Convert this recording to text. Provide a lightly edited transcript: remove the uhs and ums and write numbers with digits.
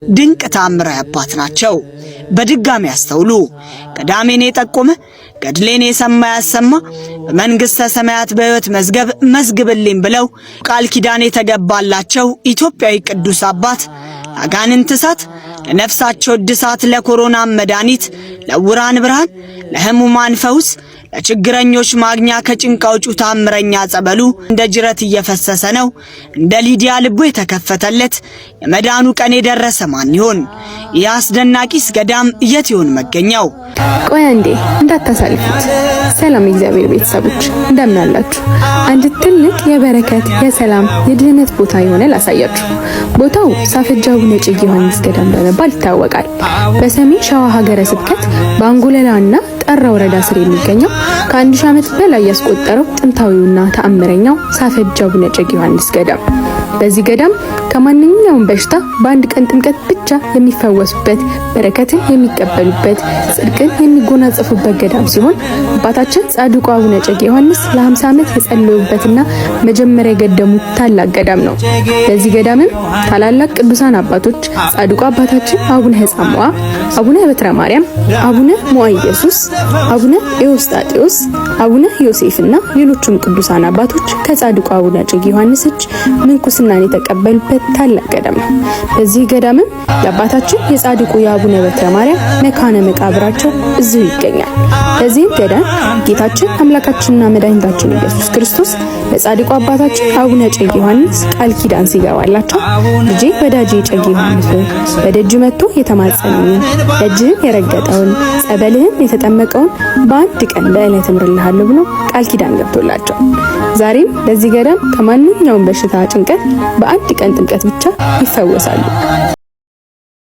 ድንቅ ተአምራዊ አባት ናቸው። በድጋሚ ያስተውሉ። ቀዳሜን የጠቆመ ገድሌን የሰማ ያሰማ በመንግሥተ ሰማያት በሕይወት መዝገብ መዝግብልኝ ብለው ቃል ኪዳን የተገባላቸው ኢትዮጵያዊ ቅዱስ አባት ለአጋንንት እሳት፣ ለነፍሳቸው እድሳት፣ ለኮሮና መድኃኒት፣ ለዕውራን ብርሃን፣ ለሕሙማን ፈውስ፣ ለችግረኞች ማግኛ ከጭንቅ አውጪው ተአምረኛ ጸበሉ እንደ ጅረት እየፈሰሰ ነው። እንደ ሊዲያ ልቡ የተከፈተለት የመዳኑ ቀን የደረሰ ማን ይሆን? ይህ አስደናቂስ ገዳም የት ይሆን መገኛው? ቆይ አንዴ እንዳታሳልፉት። ሰላም የእግዚአብሔር ቤተሰቦች እንደምን አላችሁ? አንድ ትልቅ የበረከት የሰላም የድህነት ቦታ የሆነ ላሳያችሁ። ቦታው ሳፈጃ አቡነ እጨጌ ዮሐንስ ገዳም በመባል ይታወቃል። በሰሜን ሸዋ ሀገረ ስብከት በአንጎለላና ጠራ ወረዳ ስር የሚገኘው ከ1000 ዓመት በላይ ያስቆጠረው ጥንታዊውና ተአምረኛው ሳፈጃ አቡነ እጨጌ ዮሐንስ ገዳም። በዚህ ገዳም ከማንኛውም በሽታ በአንድ ቀን ጥምቀት ብቻ የሚፈወሱበት፣ በረከትን የሚቀበሉበት፣ ጽድቅን የሚጎናጸፉበት ገዳም ሲሆን አባታችን ጻድቁ አቡነ እጨጌ ዮሐንስ ለ50 ዓመት የጸለዩበትና መጀመሪያ የገደሙት ታላቅ ገዳም ነው። በዚህ ገዳምም ታላላቅ ቅዱሳን አባቶች ጻድቁ አባታችን አቡነ ሕፃምዋ፣ አቡነ በትረ ማርያም፣ አቡነ ሞዐ ኢየሱስ፣ አቡነ ኤዎስጣቴዎስ፣ አቡነ ዮሴፍና ሌሎችም ቅዱሳን አባቶች ከጻድቁ አቡነ እጨጌ ዮሐንስ እጅ ምንኩስናን የተቀበሉበት ታላቅ ገዳም ነው። በዚህ ገዳምም የአባታችን የጻድቁ የአቡነ በትረ ማርያም መካነ መቃብራቸው እዚሁ ይገኛል። በዚህም ገዳም ጌታችን አምላካችንና መድኃኒታችን ኢየሱስ ክርስቶስ ለጻድቁ አባታችን አቡነ እጨጌ ዮሐንስ ቃል ኪዳን ሲገባላቸው ልጄ ወዳጄ እጨጌ ዮሐንስ በደጅ መጥቶ የተማጸነውን እጅህን የረገጠውን ጸበልህን የተጠመቀውን በአንድ ቀን በዕለት እምርልሃለሁ ብሎ ቃል ኪዳን ገብቶላቸው ዛሬም በዚህ ገዳም ከማንኛውም በሽታ ጭንቀት በአንድ ቀን ጥምቀት ብቻ ይፈወሳሉ።